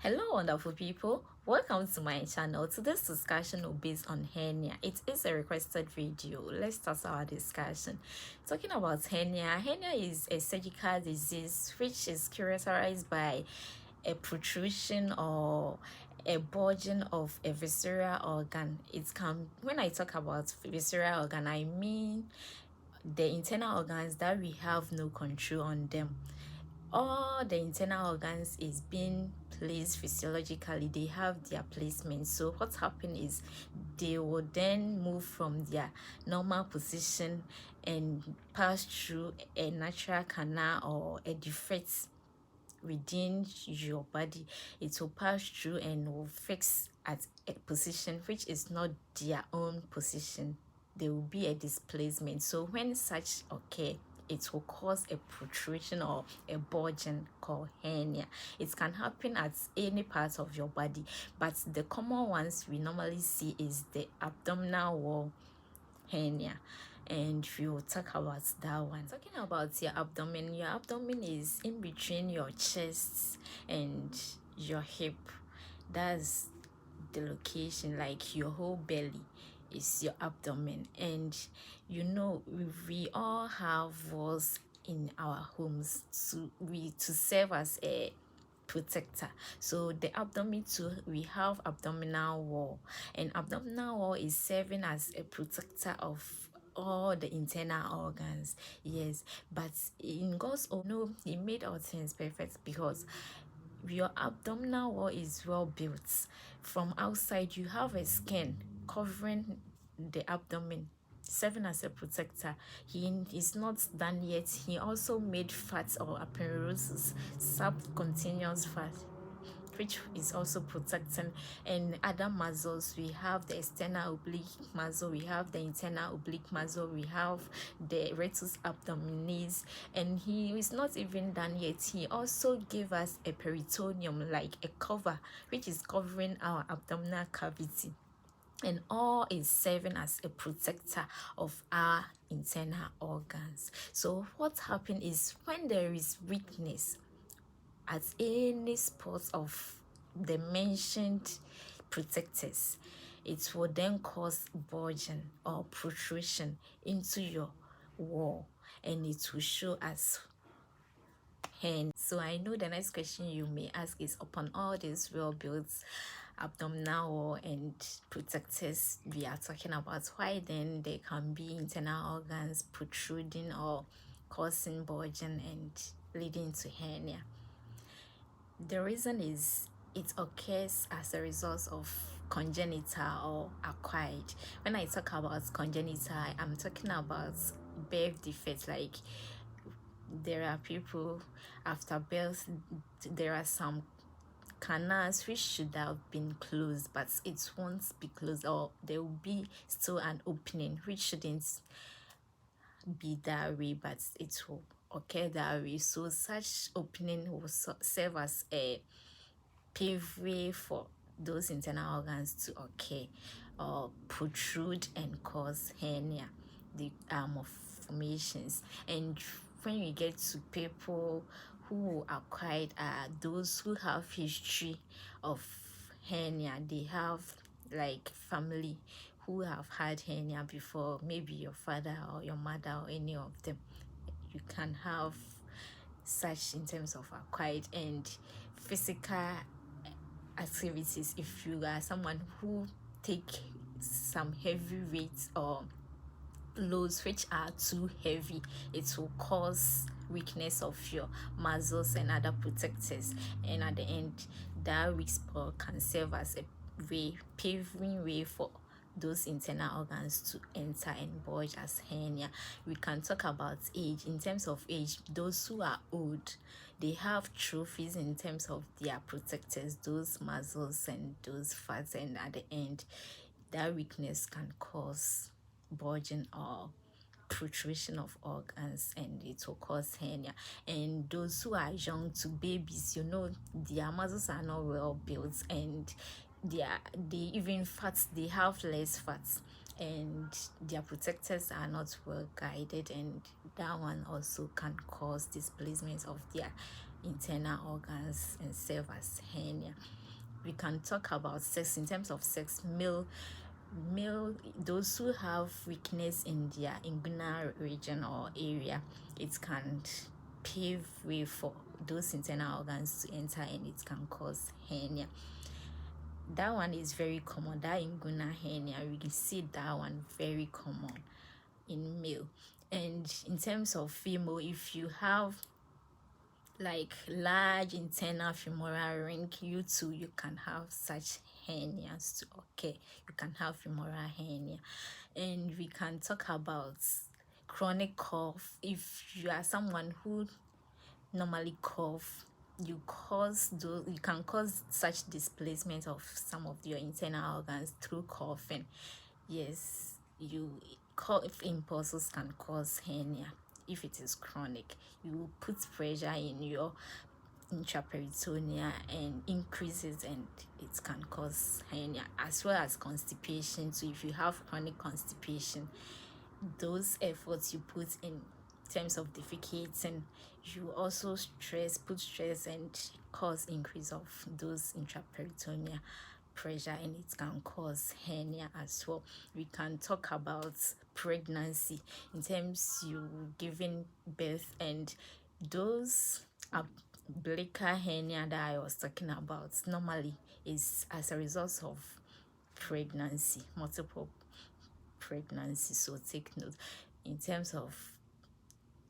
Hello wonderful people, welcome to my channel. Today's discussion will be based on hernia. It is a requested video. Let's start our discussion. Talking about hernia. Hernia is a surgical disease which is characterized by a protrusion or a bulging of a visceral organ. When I talk about visceral organ, I mean the internal organs that we have no control on them. All the internal organs is being placed physiologically. They have their placement. So what's happened is they will then move from their normal position and pass through a natural canal or a defect within your body. It will pass through and will fix at a position which is not their own position. There will be a displacement. So when such occur, it will cause a protrusion or a bulging called hernia. It can happen at any part of your body, but the common ones we normally see is the abdominal wall hernia, and we will talk about that one. Talking about your abdomen is in between your chest and your hip. That's the location, like your whole belly is your abdomen. And you know, we all have walls in our homes to serve as a protector. So the abdomen too, we have abdominal wall, and abdominal wall is serving as a protector of all the internal organs. Yes, but in God's own, no, He made all things perfect, because your abdominal wall is well built. From outside, you have a skin covering the abdomen, serving as a protector. He is not done yet. He also made fats or aperosis, subcutaneous fat, which is also protecting. And other muscles, we have the external oblique muscle, we have the internal oblique muscle, we have the rectus abdominis, and he is not even done yet. He also gave us a peritoneum, like a cover, which is covering our abdominal cavity, and all is serving as a protector of our internal organs. So what happens is, when there is weakness at any spot of the mentioned protectors, it will then cause bulging or protrusion into your wall, and it will show as hernia. So I know the next question you may ask is, upon all these well-built abdominal wall and protectors we are talking about, why then there can be internal organs protruding or causing bulging and leading to hernia? The reason is, it occurs as a result of congenital or acquired. When I talk about congenital, I'm talking about birth defects. Like, there are people after birth, there are some canals which should have been closed, but it won't be closed, or there will be still an opening which shouldn't be that way, but it will occur that way. So such opening will serve as a paveway for those internal organs to occur or protrude and cause hernia, the malformations. And when we get to people who are quite those who have history of hernia, they have like family who have had hernia before, maybe your father or your mother or any of them, you can have such in terms of acquired. And physical activities, if you are someone who take some heavy weights or loads which are too heavy, it will cause weakness of your muscles and other protectors, and at the end, that weak spot can serve as a paving way for those internal organs to enter and bulge as hernia. We can talk about age. In terms of age, those who are old, they have trophies in terms of their protectors, those muscles and those fats, and at the end, that weakness can cause bulging or protrusion of organs, and it will cause hernia. And those who are young to babies, you know, their muscles are not well built, and they even fats, they have less fats, and their protectors are not well guided, and that one also can cause displacement of their internal organs and serve as hernia. We can talk about sex. In terms of sex, male, those who have weakness in their inguinal region or area, it can pave way for those internal organs to enter, and it can cause hernia. That one is very common. That inguinal hernia, we can see that one very common in male. And in terms of female, if you have like large internal femoral ring, you too, you can have such hernias too. Okay, you can have femoral hernia. And we can talk about chronic cough. If you are someone who normally cough, you can cause such displacement of some of your internal organs through coughing. Yes, you cough impulses can cause hernia. If it is chronic, you put pressure in your intraperitoneal and increases, and it can cause hernia, as well as constipation. So if you have chronic constipation, those efforts you put in terms of defecating, you also put stress and cause increase of those intraperitoneal pressure, and it can cause hernia as well. We can talk about pregnancy in terms you giving birth, and those umbilical hernia that I was talking about normally is as a result of pregnancy, multiple pregnancy. So take note. In terms of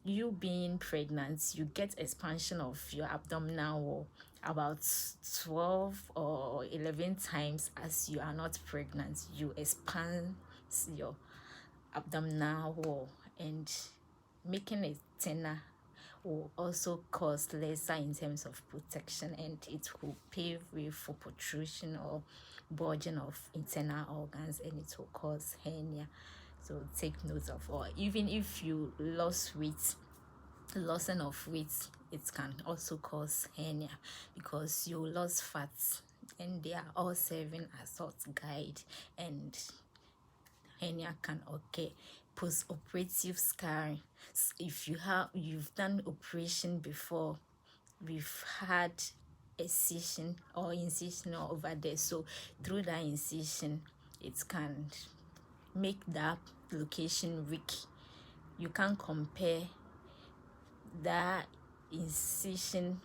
you being pregnant, you get expansion of your abdominal wall about 12 or 11 times. As you are not pregnant, you expand your abdominal wall, and making it thinner will also cause lesser in terms of protection, and it will pave way for protrusion or bulging of internal organs, and it will cause hernia. So take note of, or even if you lost weight, losing of weight, it can also cause hernia because you lost fats, and they are all serving as sort guide, and hernia can occur. Post-operative scarring. If you've done operation before, we've had excision or incision over there, so through that incision, it can make that location weak. You can't compare that incision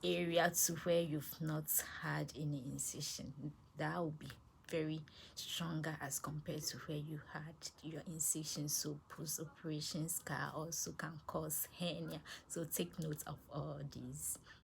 area to where you've not had any incision. That will be very stronger as compared to where you had your incision. So post-operation scar also can cause hernia. So take note of all these.